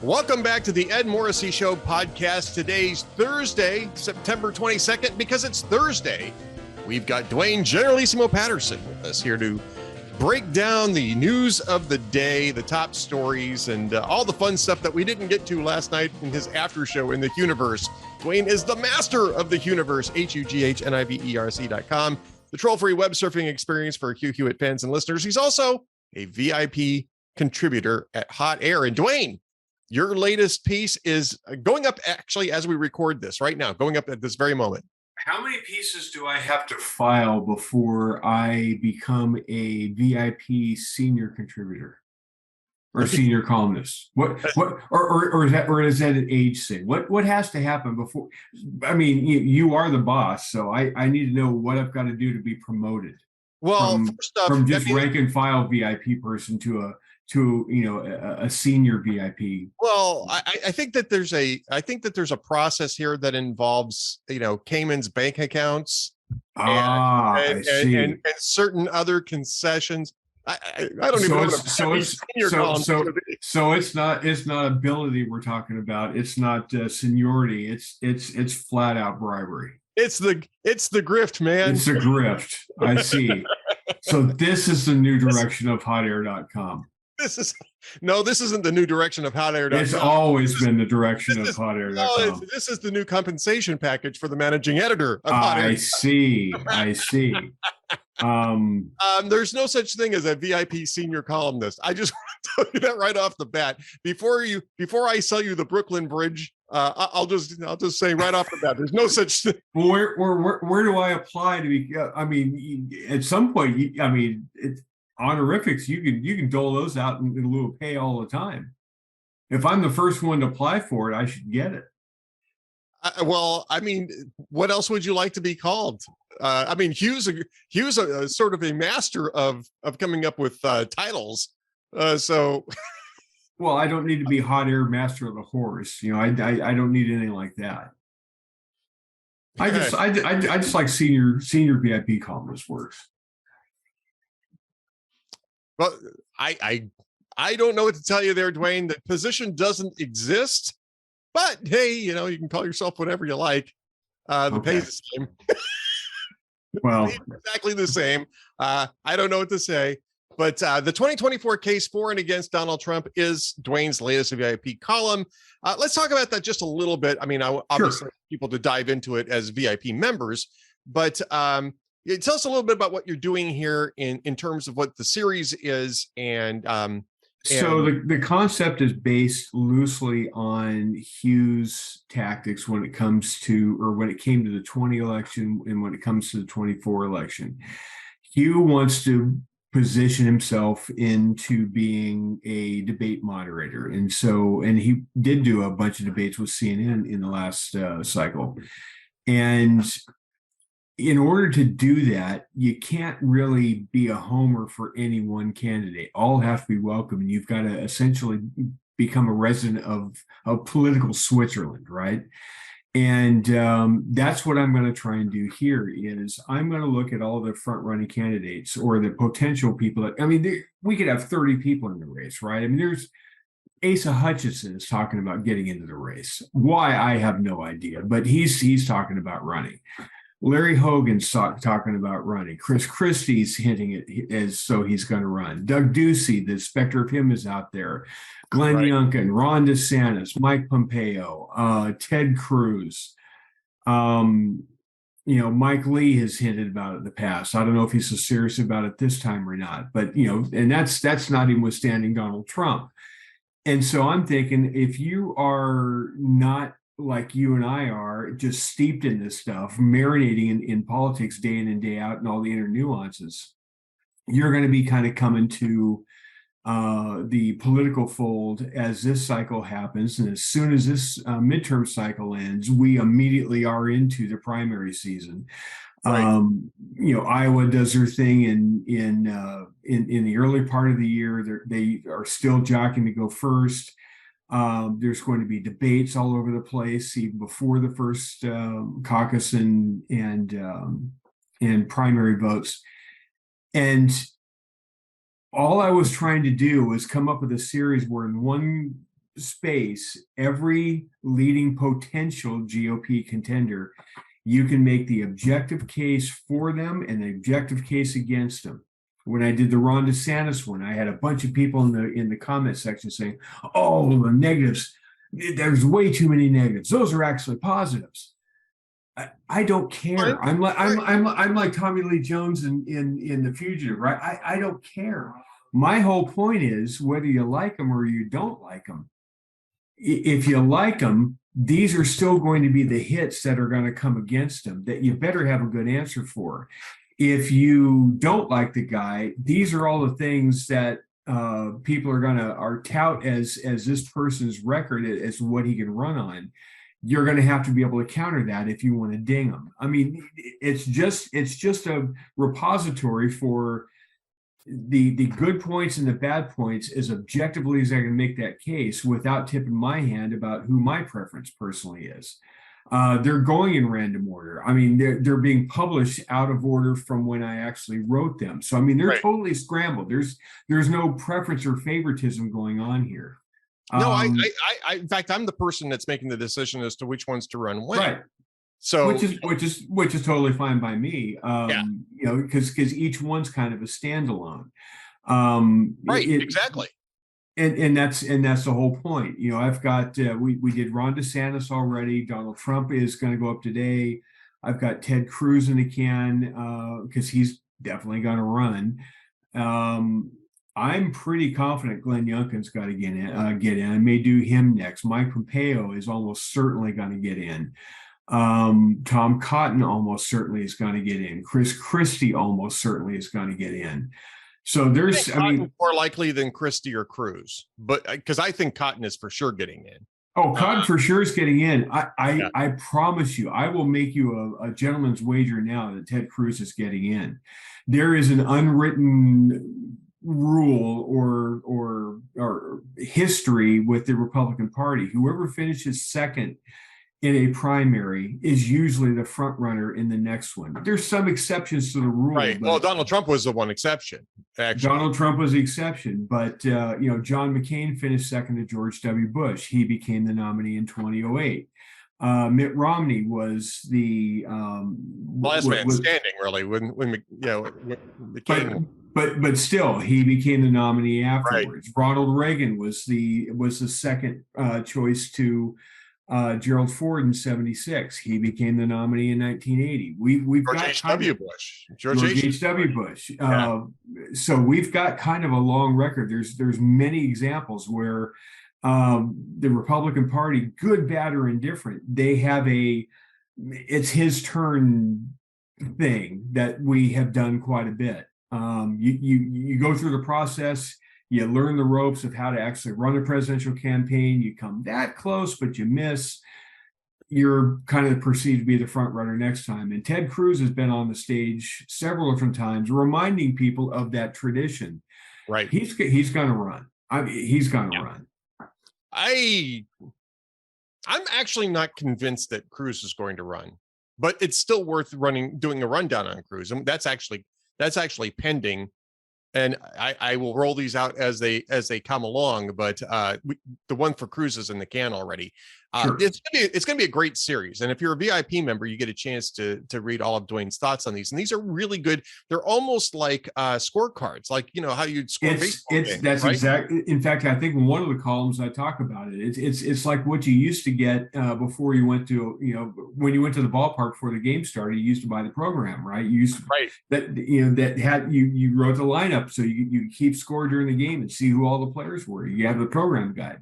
Welcome back to the Ed Morrissey Show podcast. Today's Thursday, September 22nd. Because it's Thursday, we've got Duane Generalissimo Patterson with us here to break down the news of the day, the top stories, and all the fun stuff that we didn't get to last night in his after show in the Universe. Duane is the master of the Universe, HUGHNIVERC.com, the troll-free web surfing experience for Hugh Hewitt fans and listeners. He's also a VIP contributor at Hot Air. And Duane, your latest piece is going up actually as we record this right now, going up at this very moment. How many pieces do I have to file before I become a VIP senior contributor or senior columnist? Or is that an age thing? What has to happen before? I mean, you are the boss, so I need to know what I've got to do to be promoted. Well, first off, from just rank and file VIP person to a senior VIP. Well, I think that there's a process here that involves, Cayman's bank accounts and certain other concessions. I don't even know what so it's not ability we're talking about. It's not seniority. It's flat out bribery. It's the grift, man. It's the grift. I see. So this is the new direction of hotair.com. This isn't the new direction of hotair.com. It's always been the direction of hotair.com. No, this is the new compensation package for the managing editor of hotair. I see. There's no such thing as a VIP senior columnist. I just want to tell you that right off the bat. Before I sell you the Brooklyn Bridge, I'll just say right off the bat, there's no such thing. Well, where do I apply to be? I mean, at some point, it's honorifics. You can dole those out in lieu of pay all the time. If I'm the first one to apply for it, I should get it. Well, I mean, what else would you like to be called? Hugh's a sort of a master of coming up with titles. So. Well, I don't need to be Hot Air Master of the Horse. I don't need anything like that. I just like senior VIP columnist works. Well, I don't know what to tell you there, Duane. The position doesn't exist, but hey, you can call yourself whatever you like. The pay's the same. Well, exactly the same. I don't know what to say, but the 2024 case for and against Donald Trump is Duane's latest VIP column. Let's talk about that just a little bit. I mean, obviously, sure. People to dive into it as VIP members, but tell us a little bit about what you're doing here in terms of what the series is. So the concept is based loosely on Hugh's tactics when it came to the 20 election and when it comes to the 24 election. Hugh wants to position himself into being a debate moderator. And he did do a bunch of debates with CNN in the last cycle. And in order to do that, you can't really be a homer for any one candidate. All have to be welcome, and you've got to essentially become a resident of political Switzerland, right? And that's what I'm going to try and do here is I'm going to look at all the front-running candidates or the potential people we could have 30 people in the race, right? I mean, there's Asa Hutchinson is talking about getting into the race. Why, I have no idea, but he's talking about running. Larry Hogan's talking about running. Chris Christie's hinting it as so he's going to run. Doug Ducey, the specter of him is out there. Glenn Youngkin, Ron DeSantis, Mike Pompeo, Ted Cruz. Mike Lee has hinted about it in the past. I don't know if he's so serious about it this time or not, but and that's not even withstanding Donald Trump. And so I'm thinking if you are not like you and I are, just steeped in this stuff, marinating in politics day in and day out and all the inner nuances, you're going to be kind of coming to the political fold as this cycle happens. And as soon as this midterm cycle ends, we immediately are into the primary season. Right. Iowa does their thing in the early part of the year. They are still jockeying to go first. There's going to be debates all over the place, even before the first caucus and primary votes. And all I was trying to do was come up with a series where in one space, every leading potential GOP contender, you can make the objective case for them and the objective case against them. When I did the Ron DeSantis one, I had a bunch of people in the comment section saying, "Oh, the negatives. There's way too many negatives. Those are actually positives." I don't care. I'm like Tommy Lee Jones in The Fugitive, right? I don't care. My whole point is whether you like them or you don't like them. If you like them, these are still going to be the hits that are going to come against them that you better have a good answer for. If you don't like the guy, these are all the things that people are tout as this person's record as what he can run on. You're going to have to be able to counter that if you want to ding them. I mean, it's just a repository for the good points and the bad points as objectively as I can make that case without tipping my hand about who my preference personally is. They're going in random order. I mean, they're being published out of order from when I actually wrote them. So I mean, they're totally scrambled. There's no preference or favoritism going on here. No, I in fact, I'm the person that's making the decision as to which ones to run when. Right. So which is totally fine by me. You know, because each one's kind of a standalone. Exactly. And that's the whole point. You know, I've got we did Ron DeSantis already. Donald Trump is going to go up today. I've got Ted Cruz in the can because he's definitely going to run. I'm pretty confident Glenn Youngkin's got to get in. I may do him next. Mike Pompeo is almost certainly going to get in. Tom Cotton almost certainly is going to get in. Chris Christie almost certainly is going to get in. So there's, I mean, more likely than Christie or Cruz, but because I think Cotton is for sure getting in. Oh, Cotton for sure is getting in. I promise you, I will make you a gentleman's wager now that Ted Cruz is getting in. There is an unwritten rule or history with the Republican Party. Whoever finishes second in a primary is usually the front runner in the next one. There's some exceptions to the rule. Right. Well, Donald Trump was the one exception. Actually. Donald Trump was the exception, but you know, John McCain finished second to George W. Bush. He became the nominee in 2008. Mitt Romney was the last man standing, really. When McCain. But still, he became the nominee afterwards. Right. Ronald Reagan was the second choice to Gerald Ford in 1976. He became the nominee in 1980. We've George got H.W. Bush. George H.W. Bush. So we've got kind of a long record. There's many examples where the Republican Party, good, bad, or indifferent, they have it's his turn thing that we have done quite a bit. You go through the process. You learn the ropes of how to actually run a presidential campaign. You come that close, but you miss. You're kind of perceived to be the front runner next time. And Ted Cruz has been on the stage several different times, reminding people of that tradition. Right. He's going to run. I mean, he's going to run. I'm actually not convinced that Cruz is going to run, but it's still worth doing a rundown on Cruz. And that's actually pending. And I will roll these out as they come along, but the one for Cruz is in the can already. Sure. It's gonna be a great series, and if you're a VIP member, you get a chance to read all of Duane's thoughts on these. And these are really good. They're almost like scorecards, like you know how you'd score baseball games, that's right? Exactly. In fact, I think in one of the columns I talk about it. It's like what you used to get before you went to when you went to the ballpark before the game started. You used to buy the program, right? You used to, that had you wrote the lineup so you keep score during the game and see who all the players were. You have the program guide.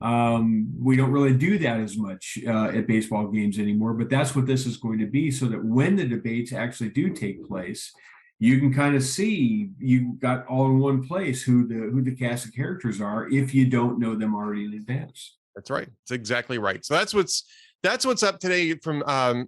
We don't really do that as much at baseball games anymore, but that's what this is going to be, so that when the debates actually do take place, you can kind of see you've got all in one place who the cast of characters are if you don't know them already in advance. That's right. That's exactly right. So that's what's up today from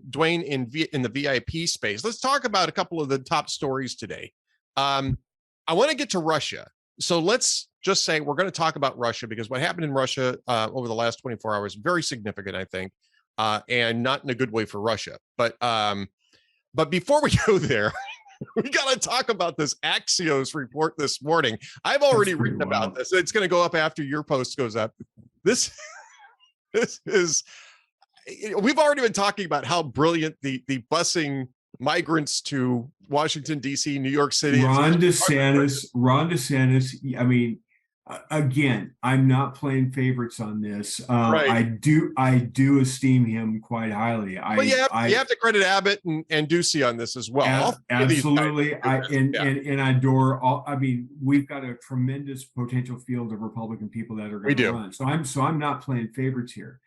Duane in the VIP space. Let's talk about a couple of the top stories today. I want to get to Russia. So let's just say we're going to talk about Russia, because what happened in Russia over the last 24 hours is very significant, I think, and not in a good way for Russia. But before we go there, we got to talk about this Axios report this morning. I've already written about this. It's going to go up after your post goes up. This is, we've already been talking about how brilliant the busing migrants to Washington, D.C., New York City. Ron DeSantis, I mean, again, I'm not playing favorites on this. Right. I do esteem him quite highly. But you have to credit Abbott and Ducey on this as well. Absolutely. And I adore all. I mean, we've got a tremendous potential field of Republican people that are going to run. So I'm not playing favorites here.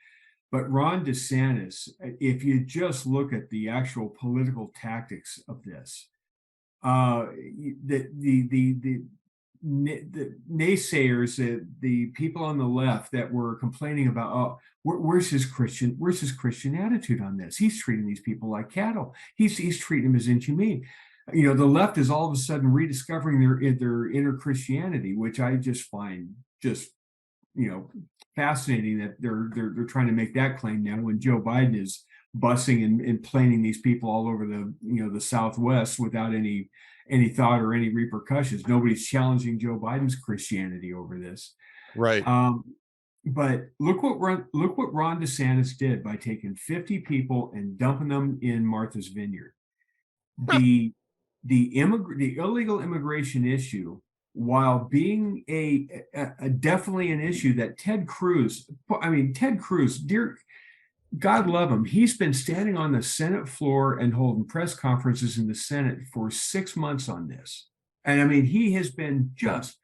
But Ron DeSantis, if you just look at the actual political tactics of this, the naysayers, the people on the left that were complaining about, where's his Christian attitude on this? He's treating these people like cattle. He's treating them as inhumane. The left is all of a sudden rediscovering their inner Christianity, which I just find fascinating that they're trying to make that claim now when Joe Biden is busing and planing these people all over the Southwest without any thought or any repercussions. Nobody's challenging Joe Biden's Christianity over this. Right. But look what Ron DeSantis did by taking 50 people and dumping them in Martha's Vineyard. The illegal immigration issue, while being a definitely an issue that Ted Cruz, dear God love him, he's been standing on the Senate floor and holding press conferences in the Senate for 6 months on this. And I mean, he has been just,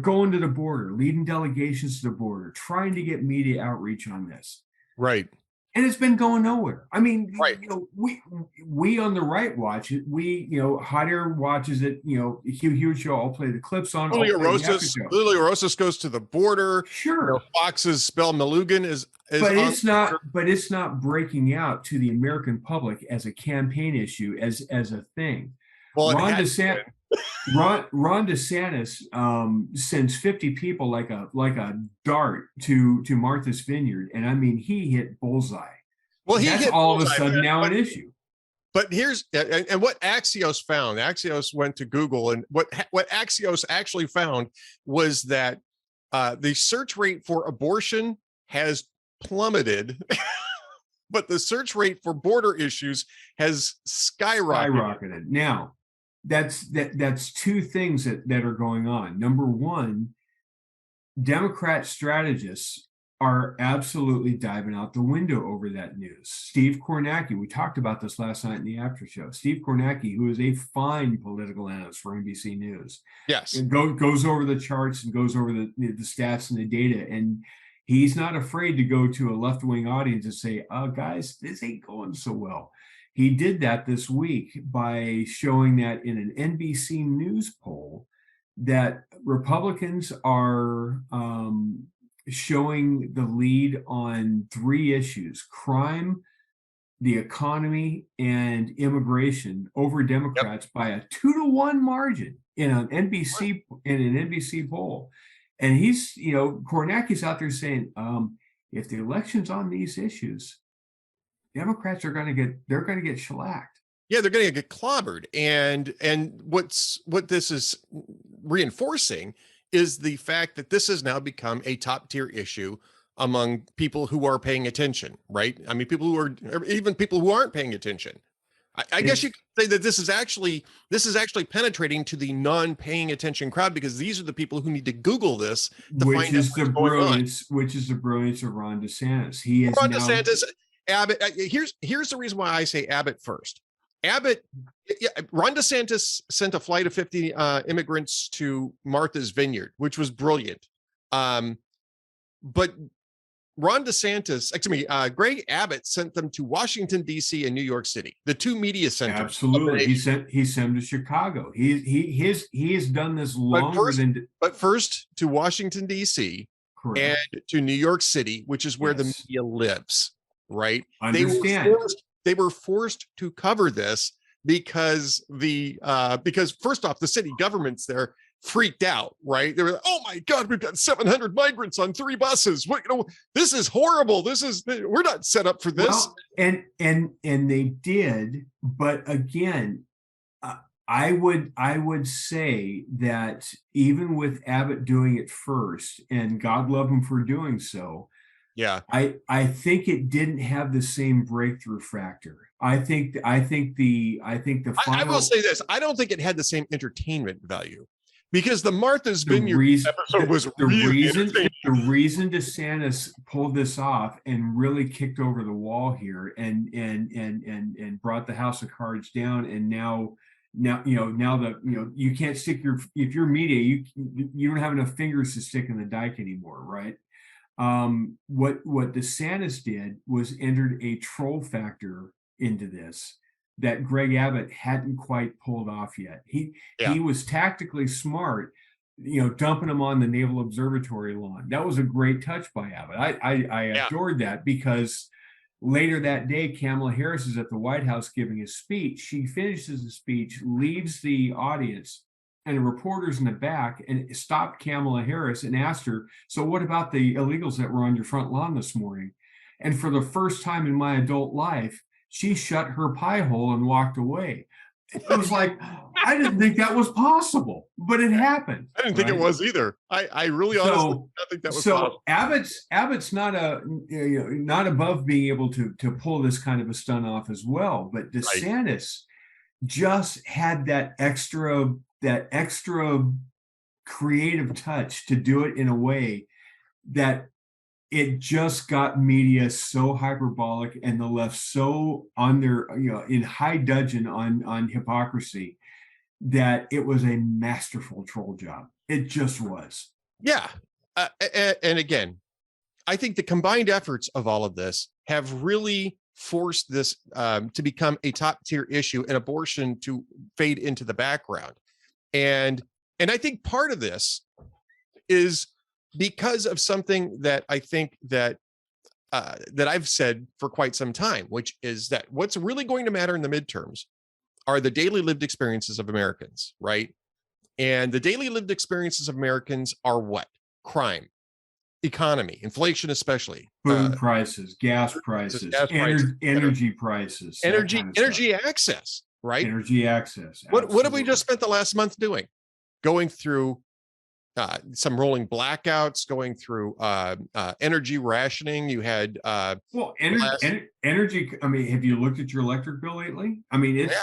going to the border, leading delegations to the border, trying to get media outreach on this. Right. And it's been going nowhere. I mean, right. We on the right watch it. Hot Air watches it. Hugh Hewitt show. I'll play the clips on. Lily Rosas goes to the border. Sure. Fox's Spell Malugan is but it's not. But it's not breaking out to the American public as a campaign issue, as a thing. Well, Ron DeSantis sends 50 people like a dart to Martha's Vineyard, and I mean he hit bullseye. Well, that's all of a sudden now an issue. But here's what Axios found. Axios went to Google, and what Axios actually found was that the search rate for abortion has plummeted, but the search rate for border issues has skyrocketed. Now, that's two things that are going on. Number one, Democrat strategists are absolutely diving out the window over that news. Steve Kornacki, we talked about this last night in the after show. Steve Kornacki, who is a fine political analyst for NBC News, yes, goes over the charts and goes over the stats and the data, and he's not afraid to go to a left-wing audience and say, guys, this ain't going so well. He did that this week by showing that in an NBC News poll that Republicans are showing the lead on 3 issues: crime, the economy, and immigration over Democrats by a 2-to-1 margin in an NBC poll. And he's, Kornacki's out there saying, if the election's on these issues, Democrats are going to get shellacked. Yeah, they're going to get clobbered. And what this is reinforcing is the fact that this has now become a top tier issue among people who are paying attention, right? I mean, even people who aren't paying attention. I guess you could say that this is actually penetrating to the non-paying attention crowd, because these are the people who need to Google this to find out what's going on. Which is the brilliance of Ron DeSantis. DeSantis, Abbott. Here's the reason why I say Abbott first. Ron DeSantis sent a flight of 50 immigrants to Martha's Vineyard, which was brilliant. But Ron DeSantis, Greg Abbott sent them to Washington, D.C. and New York City, the 2 media centers. Absolutely. He sent them to Chicago. He has done this but first to Washington, D.C. Correct. And to New York City, which is where the media lives, right? Understand. They were forced to cover this because first off, the city governments there freaked out, right? They were like, oh my God, we've got 700 migrants on 3 buses. This is horrible. We're not set up for this. Well, and they did, but again, I would say that even with Abbott doing it first, and God love him for doing so, yeah, I think it didn't have the same breakthrough factor. I think the I will final say this: I don't think it had the same entertainment value because the Martha's the Vineyard reason episode was really entertaining. the reason DeSantis pulled this off and really kicked over the wall here and brought the House of Cards down, and now you can't stick if you're media, you don't have enough fingers to stick in the dike anymore, right? What DeSantis did was entered a troll factor into this that Greg Abbott hadn't quite pulled off yet. He was tactically smart, dumping him on the Naval Observatory lawn. That was a great touch by Abbott. I adored that, because later that day, Kamala Harris is at the White House giving a speech. She finishes the speech, leaves the audience, and a reporter's in the back and stopped Kamala Harris and asked her, "So what about the illegals that were on your front lawn this morning?" And for the first time in my adult life, she shut her pie hole and walked away. It was like, I didn't think that was possible, but it happened. I didn't think it was either. I really honestly don't think that was possible. Abbott's not above being able to pull this kind of a stunt off as well. But DeSantis just had that extra creative touch to do it in a way that it just got media so hyperbolic and the left so on their, in high dudgeon on hypocrisy, that it was a masterful troll job. It just was. Yeah. And again, I think the combined efforts of all of this have really forced this to become a top tier issue, and abortion to fade into the background. And I think part of this is because of something that I think that I've said for quite some time, which is that what's really going to matter in the midterms are the daily lived experiences of Americans, right? And the daily lived experiences of Americans are what? Crime, economy, inflation, especially food prices, gas prices, energy prices, energy access, right? Energy access. What have we just spent the last month doing? Going through some rolling blackouts, going through energy rationing. You had energy. I mean, have you looked at your electric bill lately? I mean, it's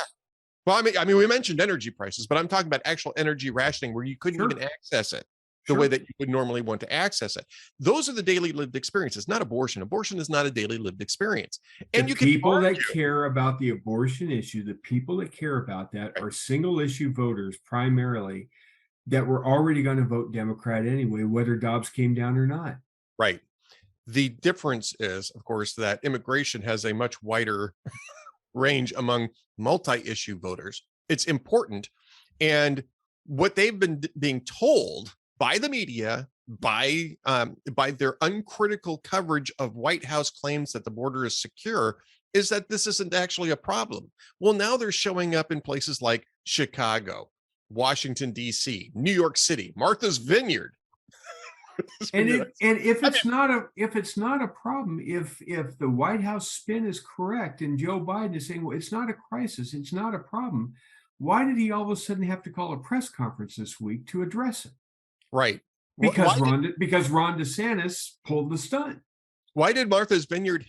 well, I mean, we mentioned energy prices, but I'm talking about actual energy rationing where you couldn't even access it the way that you would normally want to access it. Those are the daily lived experiences, not abortion. Abortion is not a daily lived experience. And the people that care about the abortion issue, the people that care about that are single issue voters primarily, that were already going to vote Democrat anyway, whether Dobbs came down or not. Right. The difference is, of course, that immigration has a much wider range among multi-issue voters. It's important. And what they've been being told by the media, by their uncritical coverage of White House claims that the border is secure, is that this isn't actually a problem. Well, now they're showing up in places like Chicago, Washington, D.C., New York City, Martha's Vineyard. if it's not a problem, if the White House spin is correct and Joe Biden is saying, well, it's not a crisis, it's not a problem, why did he all of a sudden have to call a press conference this week to address it? Right. Because Ron DeSantis pulled the stunt. Why did Martha's Vineyard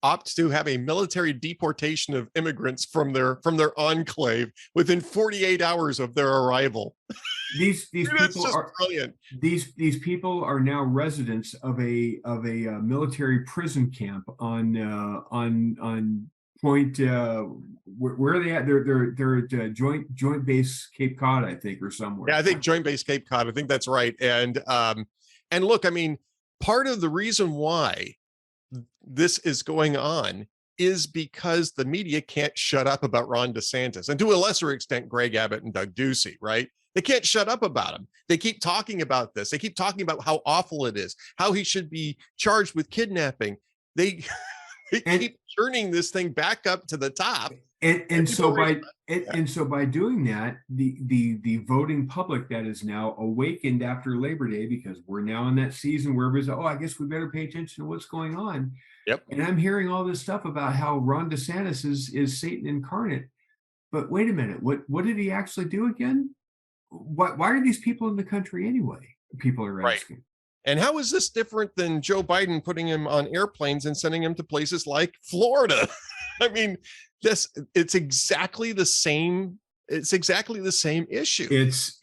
opt to have a military deportation of immigrants from their enclave within 48 hours of their arrival? These people are brilliant. These people are now residents of a military prison camp on Point. Where are they at? They're at Joint Base Cape Cod, I think, or somewhere. Yeah, I think Joint Base Cape Cod. I think that's right. And look, I mean, part of the reason why this is going on is because the media can't shut up about Ron DeSantis, and to a lesser extent, Greg Abbott and Doug Ducey, right? They can't shut up about him. They keep talking about this. They keep talking about how awful it is, how he should be charged with kidnapping. They keep turning this thing back up to the top. And so by doing that, the voting public that is now awakened after Labor Day, because we're now in that season where everybody's, I guess we better pay attention to what's going on. Yep. And I'm hearing all this stuff about how Ron DeSantis is Satan incarnate. but wait a minute, what did he actually do again? Why are these people in the country anyway? People are asking. Right. And how is this different than Joe Biden putting him on airplanes and sending him to places like Florida? I mean, it's exactly the same. It's exactly the same issue. It's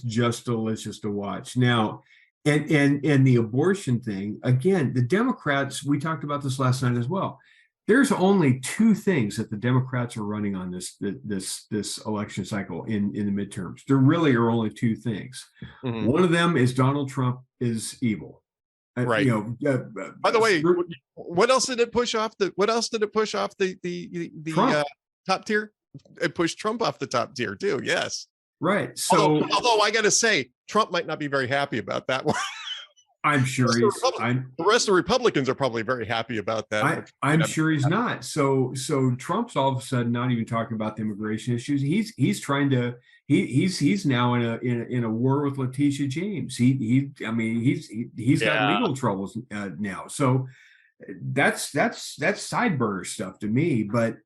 just delicious to watch. Now, and the abortion thing, again, the Democrats, we talked about this last night as well. There's only two things that the Democrats are running on this election cycle in the midterms. There really are only two things. Mm-hmm. One of them is Donald Trump is evil. Right. By the way, what else did it push off the top tier? It pushed Trump off the top tier too. Yes. Right. So although I got to say, Trump might not be very happy about that one. I'm sure the rest of the Republicans are probably very happy about that. I'm sure he's not. So Trump's all of a sudden not even talking about the immigration issues. He's trying to he's now in a war with Letitia James. He's got legal troubles now. So that's sideburner stuff to me. But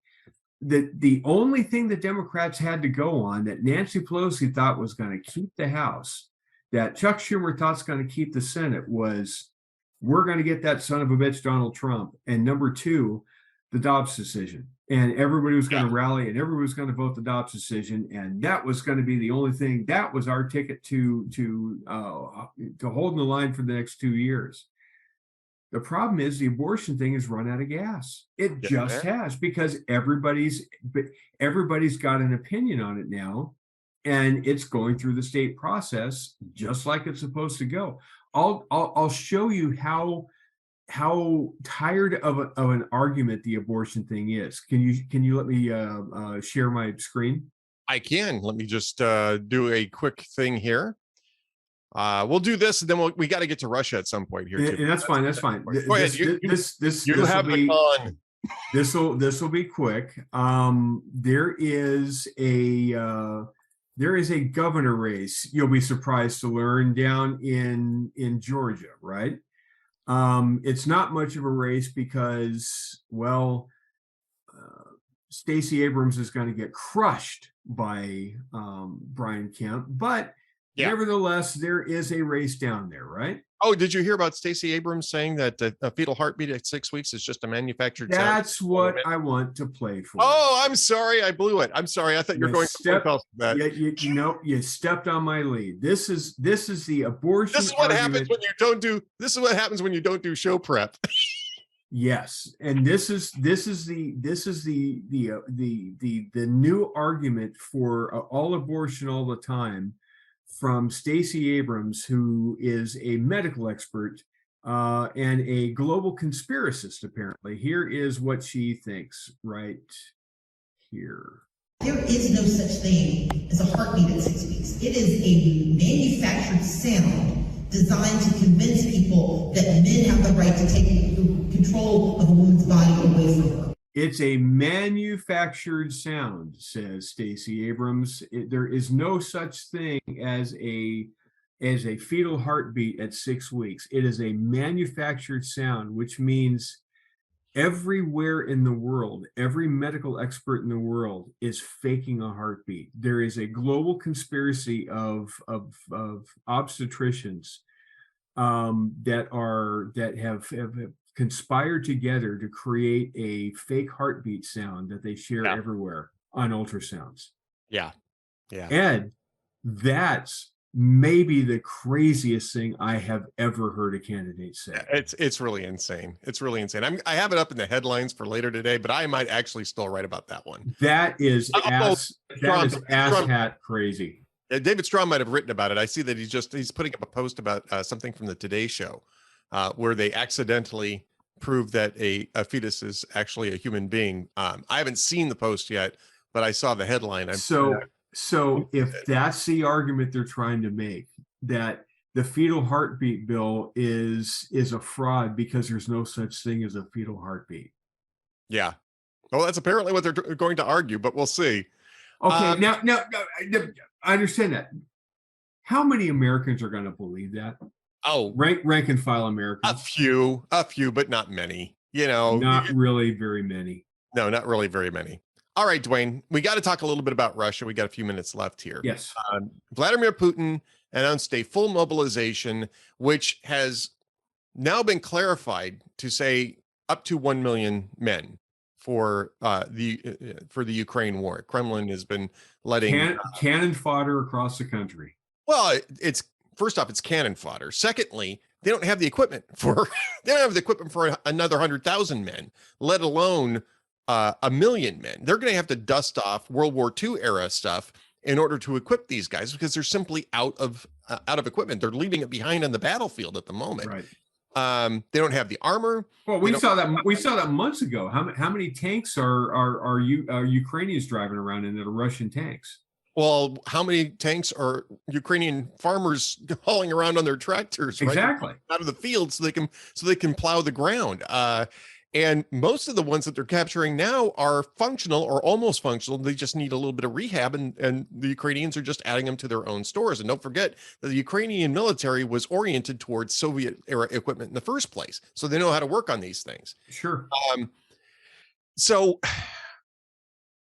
the only thing the Democrats had to go on that Nancy Pelosi thought was going to keep the House, that Chuck Schumer thought's going to keep the Senate, was we're going to get that son of a bitch Donald Trump. And number two, the Dobbs decision. And everybody was going to rally and everybody was going to vote the Dobbs decision. And that was going to be the only thing. That was our ticket to hold in the line for the next 2 years. The problem is the abortion thing has run out of gas. It just has, because everybody's got an opinion on it now, and it's going through the state process just like it's supposed to go. I'll show you how tired of an argument the abortion thing is. Can you let me share my screen? I can. Let me just do a quick thing here. We'll do this, and then we got to get to Russia at some point here. And that's fine. That's fine. Go ahead. You have the con. This will be quick. There is a governor race. You'll be surprised to learn down in Georgia, right? It's not much of a race because, Stacey Abrams is going to get crushed by Brian Kemp, but nevertheless, there is a race down there, right? Oh, did you hear about Stacey Abrams saying that a fetal heartbeat at 6 weeks is just a manufactured sound? That's what I want to play for. Oh, I'm sorry. I blew it. I'm sorry. I thought you were going to else with that. You stepped on my lead. This is the abortion. This is what happens when you don't do. This is what happens when you don't do show prep. Yes, and this is the new argument for all abortion all the time, from Stacey Abrams, who is a medical expert and a global conspiracist, apparently. Here is what she thinks right here. There is no such thing as a heartbeat at 6 weeks. It is a manufactured sound designed to convince people that men have the right to take control of a woman's body away from her. It's a manufactured sound, says Stacey Abrams. There is no such thing as a fetal heartbeat at 6 weeks. It is a manufactured sound, which means everywhere in the world, every medical expert in the world is faking a heartbeat. There is a global conspiracy of obstetricians that have conspired together to create a fake heartbeat sound that they share everywhere on ultrasounds. Yeah. Ed, that's maybe the craziest thing I have ever heard a candidate say. It's really insane. It's really insane. I have it up in the headlines for later today, but I might actually still write about that one. That is ass hat crazy. David Strom might have written about it. I see that he's putting up a post about something from the Today Show, where they accidentally prove that a fetus is actually a human being. I haven't seen the post yet, but I saw the headline. So if that's the argument they're trying to make, that the fetal heartbeat bill is a fraud because there's no such thing as a fetal heartbeat. Yeah. Well, that's apparently what they're going to argue, but we'll see. Okay. Now, I understand that. How many Americans are going to believe that? Oh, rank and file Americans. A few, but not many. Not really very many. No, not really very many. All right, Duane, we got to talk a little bit about Russia. We got a few minutes left here. Yes. Vladimir Putin announced a full mobilization, which has now been clarified to say up to 1 million men for the Ukraine war. Kremlin has been letting cannon fodder across the country. Well, it's first off, it's cannon fodder. Secondly, they don't have the equipment for another 100,000 men, let alone 1 million men. They're going to have to dust off World War II era stuff in order to equip these guys because they're simply out of equipment. They're leaving it behind on the battlefield at the moment. Right. They don't have the armor. Well, we saw that months ago. How many tanks are Ukrainians driving around in that are Russian tanks? Well, how many tanks are Ukrainian farmers hauling around on their tractors? Exactly. Right? Out of the field so they can plow the ground. And most of the ones that they're capturing now are functional or almost functional. They just need a little bit of rehab, and the Ukrainians are just adding them to their own stores. And don't forget that the Ukrainian military was oriented towards Soviet era equipment in the first place. So they know how to work on these things. Sure. So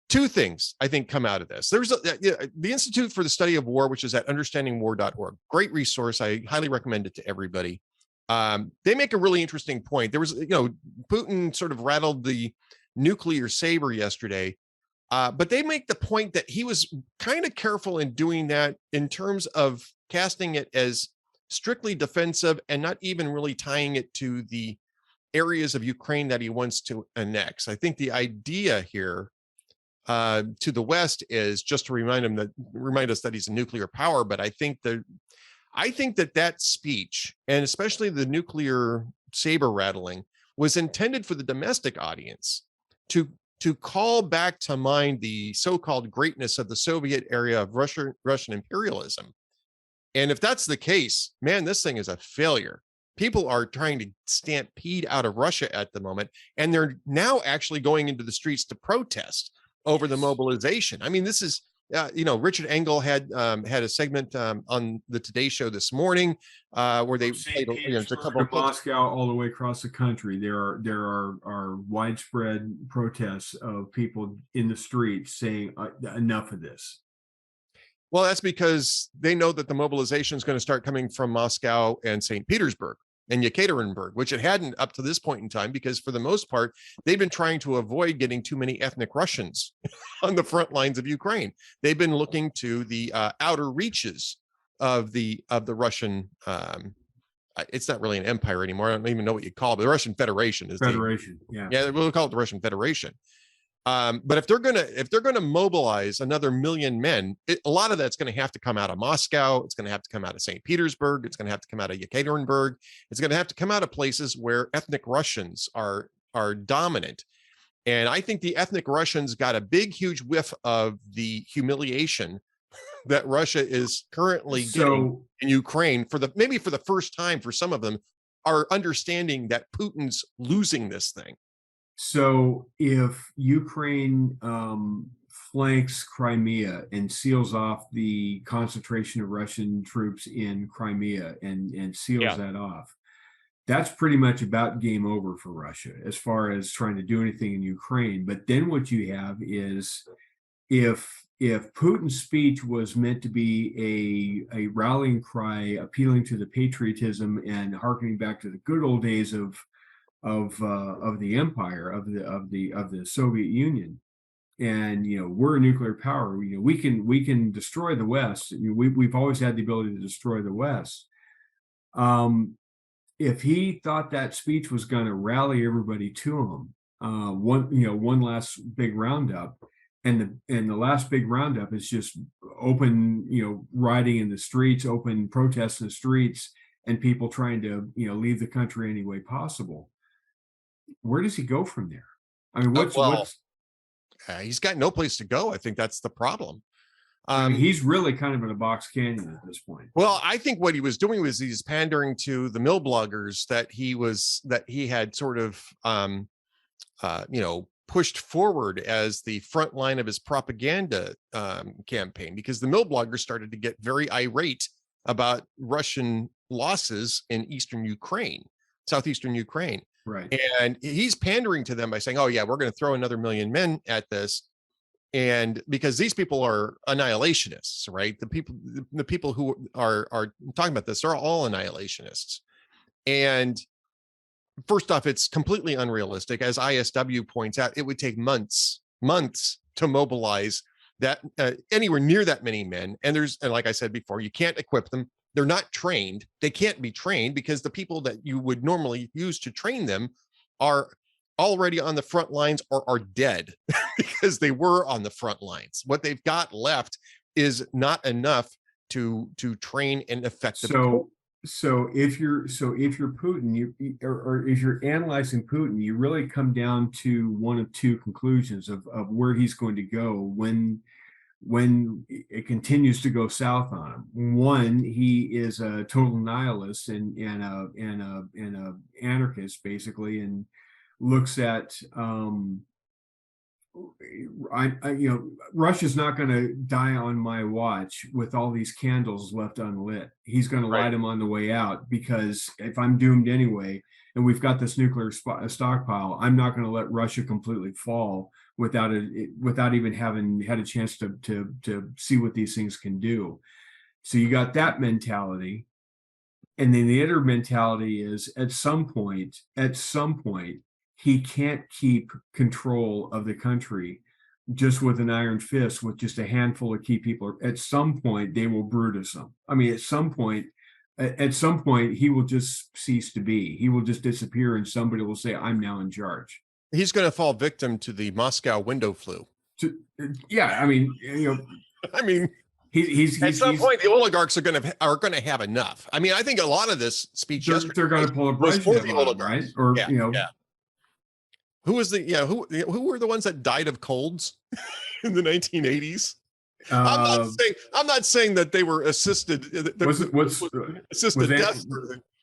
two things I think come out of this. There's the Institute for the Study of War, which is at understandingwar.org. Great resource. I highly recommend it to everybody. They make a really interesting point. There was, Putin sort of rattled the nuclear saber yesterday, but they make the point that he was kind of careful in doing that in terms of casting it as strictly defensive and not even really tying it to the areas of Ukraine that he wants to annex. I think the idea here to the West is just to remind us that he's a nuclear power, but I think that speech, and especially the nuclear saber rattling, was intended for the domestic audience to call back to mind the so-called greatness of the Soviet era of Russian imperialism. And if that's the case, man, this thing is a failure. People are trying to stampede out of Russia at the moment, and they're now actually going into the streets to protest over the mobilization. I mean, this is... Richard Engel had a segment on the Today Show this morning where they played a couple of Moscow all the way across the country. There are widespread protests of people in the streets saying enough of this. Well, that's because they know that the mobilization is going to start coming from Moscow and St. Petersburg and Yekaterinburg, which it hadn't up to this point in time, because for the most part, they've been trying to avoid getting too many ethnic Russians on the front lines of Ukraine. They've been looking to the outer reaches of the Russian. It's not really an empire anymore. I don't even know what you call it. But the Russian Federation is yeah. We'll call it the Russian Federation. But if they're gonna mobilize another 1 million men, a lot of that's going to have to come out of Moscow. It's going to have to come out of St. Petersburg. It's going to have to come out of Yekaterinburg. It's going to have to come out of places where ethnic Russians are dominant. And I think the ethnic Russians got a big, huge whiff of the humiliation that Russia is currently getting in Ukraine maybe for the first time. For some of them, are understanding that Putin's losing this thing. So if Ukraine flanks Crimea and seals off the concentration of Russian troops in Crimea and seals that off, that's pretty much about game over for Russia as far as trying to do anything in Ukraine. But then what you have is if Putin's speech was meant to be a rallying cry appealing to the patriotism and harkening back to the good old days of the empire of the Soviet Union, and we're a nuclear power. We can destroy the West. We've always had the ability to destroy the West. If he thought that speech was going to rally everybody to him, one last big roundup, and the last big roundup is just open rioting in the streets, open protests in the streets, and people trying to leave the country any way possible. Where does he go from there? I mean, he's got no place to go. I think that's the problem. He's really kind of in a box canyon at this point. Well, I think what he was doing was he's pandering to the mill bloggers that he had sort of, pushed forward as the front line of his propaganda campaign, because the mill bloggers started to get very irate about Russian losses in southeastern Ukraine. Right. And he's pandering to them by saying, oh yeah, we're going to throw another 1 million men at this. And because these people are annihilationists, right? The people who are talking about this are all annihilationists. And first off, it's completely unrealistic. As ISW points out, it would take months to mobilize that anywhere near that many men. And like I said before, you can't equip them. They're not trained. They can't be trained because the people that you would normally use to train them are already on the front lines or are dead because they were on the front lines. What they've got left is not enough to train an effective. So if you're Putin, or if you're analyzing Putin, you really come down to one of two conclusions of where he's going to go when it continues to go south on him. One, he is a total nihilist and a anarchist, basically, and looks at Russia's not going to die on my watch with all these candles left unlit. He's going to light them on the way out, because if I'm doomed anyway, and we've got this nuclear stockpile, I'm not going to let Russia completely fall without even having had a chance to see what these things can do. So you got that mentality. And then the other mentality is at some point, he can't keep control of the country just with an iron fist, with just a handful of key people. At some point, they will Brutus him. I mean, at some point, he will just cease to be. He will just disappear, and somebody will say, "I'm now in charge." He's going to fall victim to the Moscow window flu. Yeah, I mean, He's at some point the oligarchs are going to have enough. I mean, I think a lot of this speech they're going to pull a Brezhnev, right? Or Who was who were the ones that died of colds in the 1980s? I'm not saying that they were assisted. Assisted death?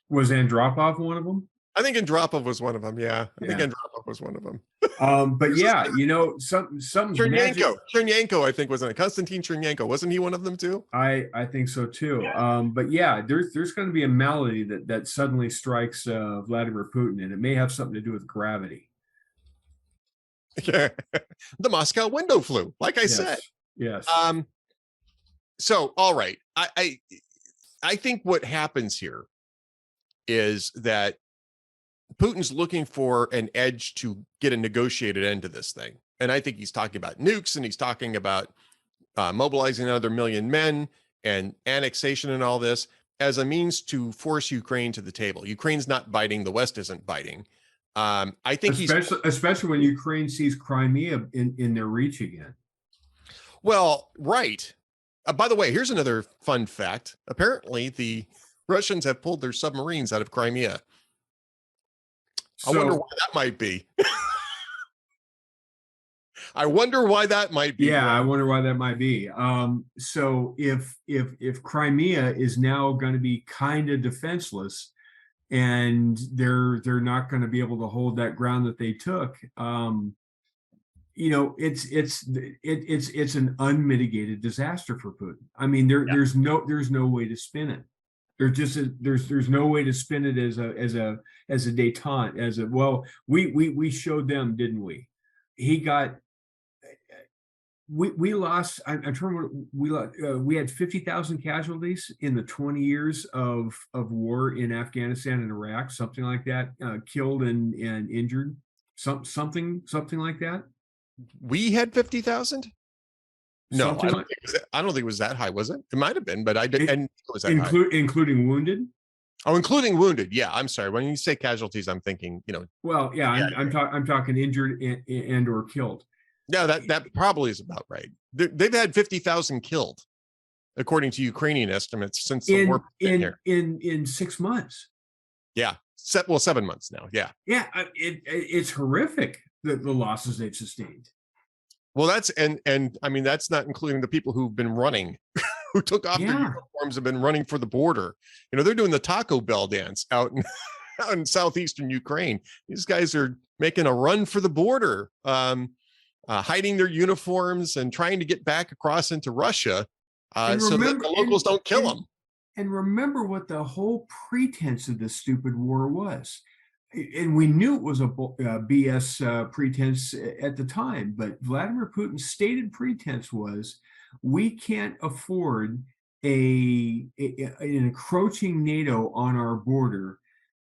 Was Andropov one of them? I think Andropov was one of them. Yeah, I think Andropov was one of them. But yeah, some Chernyenko, I think, wasn't it? Konstantin Chernyenko, wasn't he one of them too? I think so too. But yeah, there's going to be a malady that suddenly strikes Vladimir Putin, and it may have something to do with gravity. Yeah, the Moscow window flu, like I said. Yes. So, all right, I think what happens here is that Putin's looking for an edge to get a negotiated end to this thing. And I think he's talking about nukes, and he's talking about mobilizing another 1 million men and annexation and all this as a means to force Ukraine to the table. Ukraine's not biting. The West isn't biting. I think especially when Ukraine sees Crimea in their reach again. Well, right. By the way, here's another fun fact. Apparently, the Russians have pulled their submarines out of Crimea. I wonder why that might be. I wonder why that might be. Yeah, I wonder why that might be. So if Crimea is now going to be kind of defenseless, and they're not going to be able to hold that ground that they took, it's an unmitigated disaster for Putin. I mean, there's no way to spin it. There's no way to spin it as a détente, we showed them, didn't we? We lost. I'm trying to remember, we had 50,000 casualties in the 20 years of war in Afghanistan and Iraq, something like that, killed and injured, something like that. We had 50,000. No, I don't think it was that high, was it? It might have been, but I didn't think it was that high. Including wounded? Oh, including wounded. Yeah, I'm sorry. When you say casualties, I'm thinking, Well, yeah, I'm talking injured and or killed. Yeah, that probably is about right. They've had 50,000 killed, according to Ukrainian estimates, since the war began here. In 6 months. Yeah, 7 months now. Yeah. Yeah, it's horrific, the losses they've sustained. Well, that's and I mean, that's not including the people who've been running, who took off their uniforms and been running for the border. They're doing the Taco Bell dance out in southeastern Ukraine. These guys are making a run for the border, hiding their uniforms and trying to get back across into Russia, so that the locals don't kill them. And remember what the whole pretense of this stupid war was. and we knew it was a BS pretense at the time, but Vladimir Putin's stated pretense was, we can't afford an encroaching NATO on our border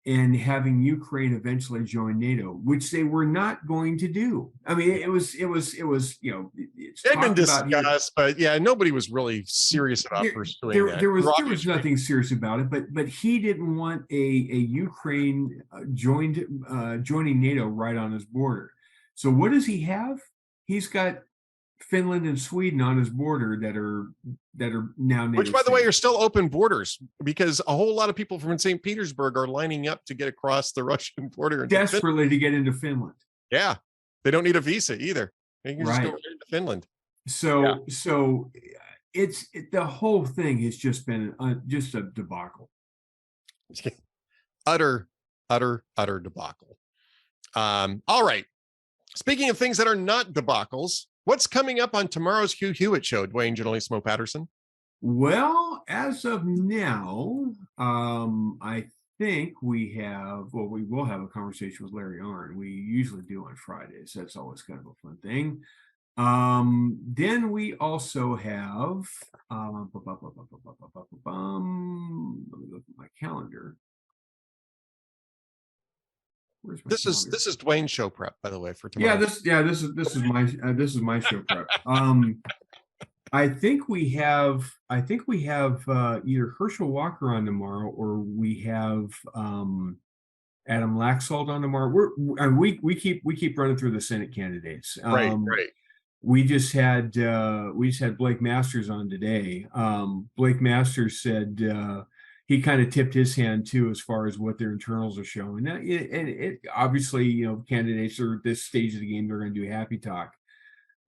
and having Ukraine eventually join NATO, which they were not going to do. I mean, it was it's had been discussed, but yeah, nobody was really serious about pursuing that. There was nothing serious about it, but he didn't want a Ukraine joining NATO right on his border. So what does he have? He's got Finland and Sweden on his border that are now NATO, which, by the way, are still open borders, because a whole lot of people from St. Petersburg are lining up to get across the Russian border desperately to get into Finland. Yeah, they don't need a visa either. They can just go right into Finland. So it's the whole thing has just been just a debacle. utter debacle. All right. Speaking of things that are not debacles, what's coming up on tomorrow's Hugh Hewitt show, Duane Generalissimo Patterson? Well, as of now, I think we will have a conversation with Larry Arnn. We usually do on Fridays. That's always kind of a fun thing. Then we also have, let me look at my calendar. This is Duane's show prep, by the way, for tomorrow. This is my show prep. I think we have either Herschel Walker on tomorrow, or we have Adam Laxalt on tomorrow. We keep running through the Senate candidates. Right. We just had Blake Masters on today. Blake Masters said he kind of tipped his hand too, as far as what their internals are showing. And it obviously, candidates are at this stage of the game, they're going to do happy talk.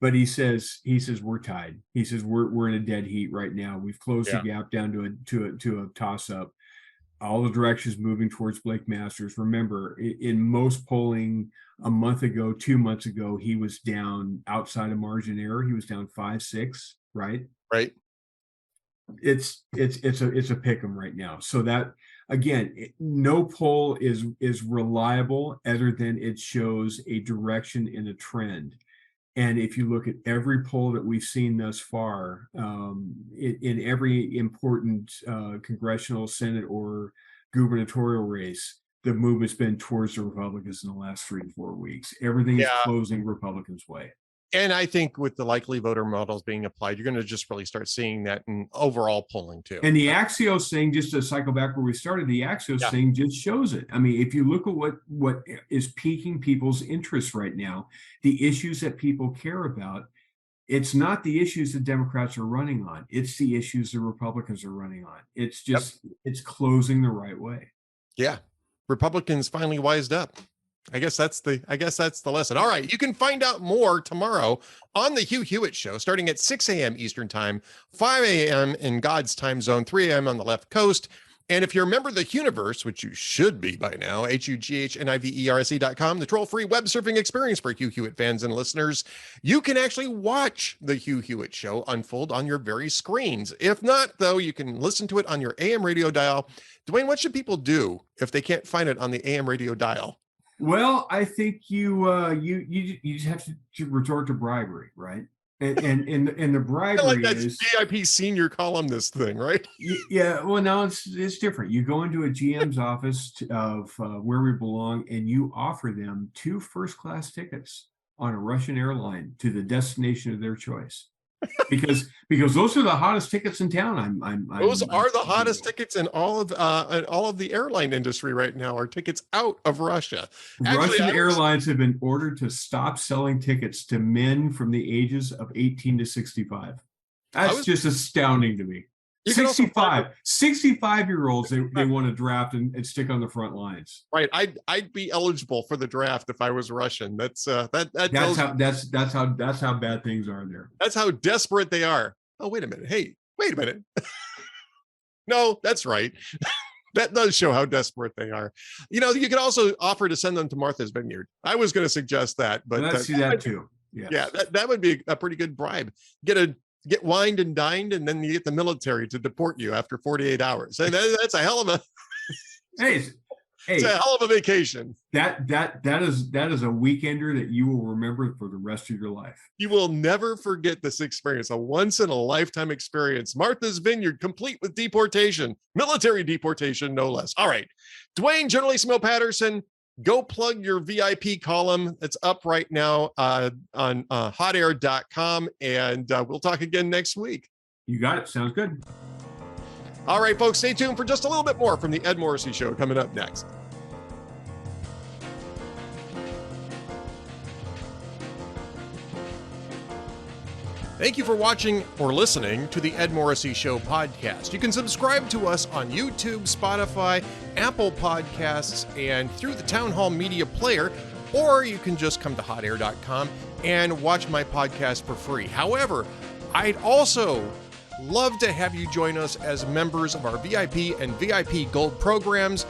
But he says we're tied. He says we're in a dead heat right now. We've closed the gap down to a toss up. All the directions moving towards Blake Masters. Remember, in most polling a month ago, 2 months ago, he was down outside of margin error. He was down 5-6, right? Right. It's a pick 'em right now. So that, again, no poll is reliable other than it shows a direction and a trend. And if you look at every poll that we've seen thus far, in every important congressional, Senate, or gubernatorial race, the movement's been towards the Republicans in the last 3 to 4 weeks. Everything is closing Republicans' way. And I think with the likely voter models being applied, you're going to just really start seeing that in overall polling too. And the Axios thing, just to cycle back where we started, the Axios thing just shows it. I mean, if you look at what is piquing people's interest right now, the issues that people care about, it's not the issues that Democrats are running on. It's the issues the Republicans are running on. It's just, it's closing the right way. Yeah. Republicans finally wised up. I guess that's the lesson. All right. You can find out more tomorrow on the Hugh Hewitt show, starting at 6 a.m. Eastern time, 5 a.m. in God's time zone, 3 a.m. on the left coast. And if you're a member of the Huniverse, which you should be by now, HUGHNIVERSE.com, the troll-free web surfing experience for Hugh Hewitt fans and listeners, you can actually watch the Hugh Hewitt show unfold on your very screens. If not, though, you can listen to it on your AM radio dial. Duane, what should people do if they can't find it on the AM radio dial? Well, I think you just have to resort to bribery, right? And the bribery like that's VIP senior columnist thing, right? Yeah. Well, no, it's different. You go into a GM's office of where we belong, and you offer them 2 first-class tickets on a Russian airline to the destination of their choice. Because those are the hottest tickets in town. Those are the hottest tickets in all of the airline industry right now. Are tickets out of Russia? Russian airlines have been ordered to stop selling tickets to men from the ages of 18 to 65. That's just astounding to me. 65-year-olds they want to draft and stick on the front lines. Right. I'd be eligible for the draft if I was Russian. That's how bad things are there. That's how desperate they are. Oh, wait a minute. Hey, wait a minute. No, that's right. That does show how desperate they are. You could also offer to send them to Martha's Vineyard. I was going to suggest that, but let's see that too. Yes. Yeah, that would be a pretty good bribe. Get wined and dined, and then you get the military to deport you after 48 hours. And that's a hell of a... Hey, It's a hell of a vacation. That is a weekender that you will remember for the rest of your life. You will never forget this experience, a once in a lifetime experience. Martha's Vineyard, complete with deportation, military deportation, no less. All right, Duane Generalissimo Patterson, go plug your VIP column. It's up right now on hotair.com, and we'll talk again next week. You got it. Sounds good. All right, folks, stay tuned for just a little bit more from the Ed Morrissey Show coming up next. Thank you for watching or listening to the Ed Morrissey Show podcast. You can subscribe to us on YouTube, Spotify, Apple Podcasts, and through the Town Hall Media Player, or you can just come to hotair.com and watch my podcast for free. However, I'd also love to have you join us as members of our VIP and VIP Gold programs.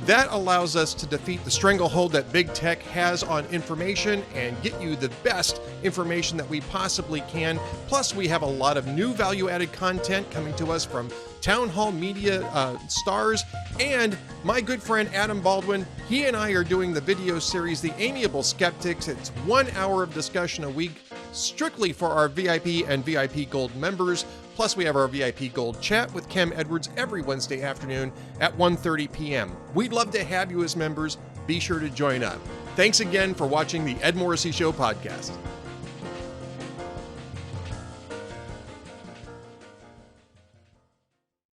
That allows us to defeat the stranglehold that big tech has on information and get you the best information that we possibly can. Plus, we have a lot of new value-added content coming to us from Town Hall Media stars and my good friend Adam Baldwin. He and I are doing the video series, The Amiable Skeptics. It's 1 hour of discussion a week, strictly for our VIP and VIP Gold members. Plus, we have our VIP Gold chat with Kem Edwards every Wednesday afternoon at 1:30 p.m. We'd love to have you as members. Be sure to join up. Thanks again for watching the Ed Morrissey Show podcast.